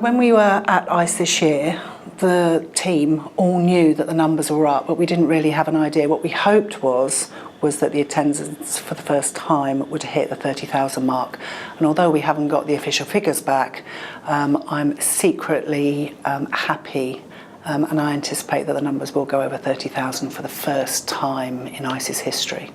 When we were at ICE this year, the team all knew that the numbers were up, but we didn't really have an idea. What we hoped was that the attendance for the first time would hit the 30,000 mark. And although we haven't got the official figures back, I'm secretly happy and I anticipate that the numbers will go over 30,000 for the first time in ICE's history.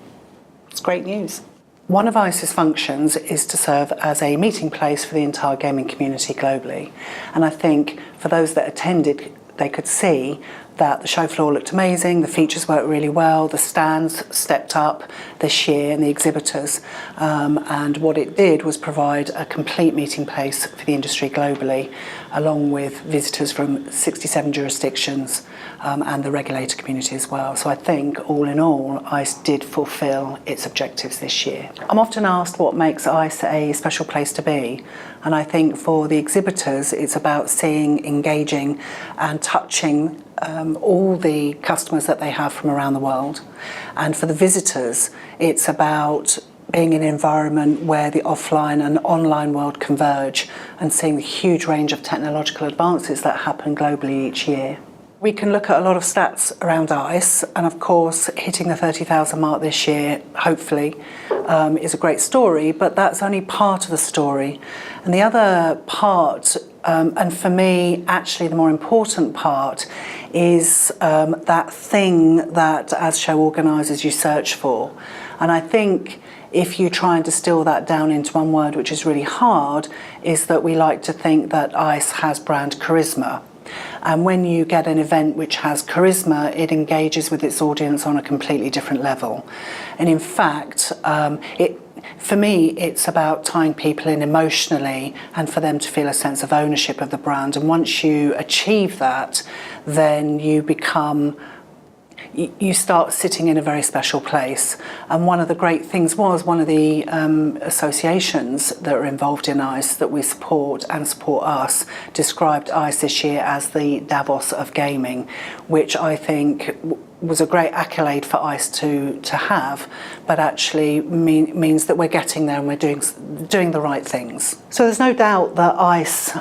It's great news. One of ICE's functions is to serve as a meeting place for the entire gaming community globally. And I think for those that attended, they could see that the show floor looked amazing, the features worked really well, the stands stepped up this year and the exhibitors. And what it did was provide a complete meeting place for the industry globally, along with visitors from 67 jurisdictions and the regulator community as well. So I think all in all, ICE did fulfil its objectives this year. I'm often asked what makes ICE a special place to be. And I think for the exhibitors, it's about seeing, engaging and touching all the customers that they have from around the world. And for the visitors, it's about being in an environment where the offline and online world converge and seeing the huge range of technological advances that happen globally each year. We can look at a lot of stats around ICE, and of course hitting the 30,000 mark this year, hopefully, is a great story, but that's only part of the story. And the other part, and for me actually the more important part, is that thing that as show organisers you search for. And I think if you try and distill that down into one word, which is really hard, is that we like to think that ICE has brand charisma. And when you get an event which has charisma, it engages with its audience on a completely different level. And in fact, for me, it's about tying people in emotionally and for them to feel a sense of ownership of the brand. And once you achieve that, then you start sitting in a very special place. And one of the great things was one of the associations that are involved in ICE that we support and support us described ICE this year as the Davos of gaming, which I think was a great accolade for ICE to have, but actually means that we're getting there and we're doing the right things. So there's no doubt that ICE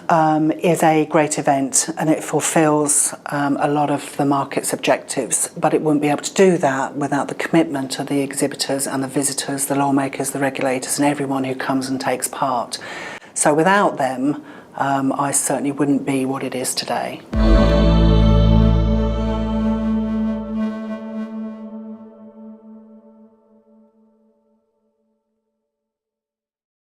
is a great event and it fulfills a lot of the market's objectives, but it wouldn't be able to do that without the commitment of the exhibitors and the visitors, the lawmakers, the regulators, and everyone who comes and takes part. So without them, ICE certainly wouldn't be what it is today.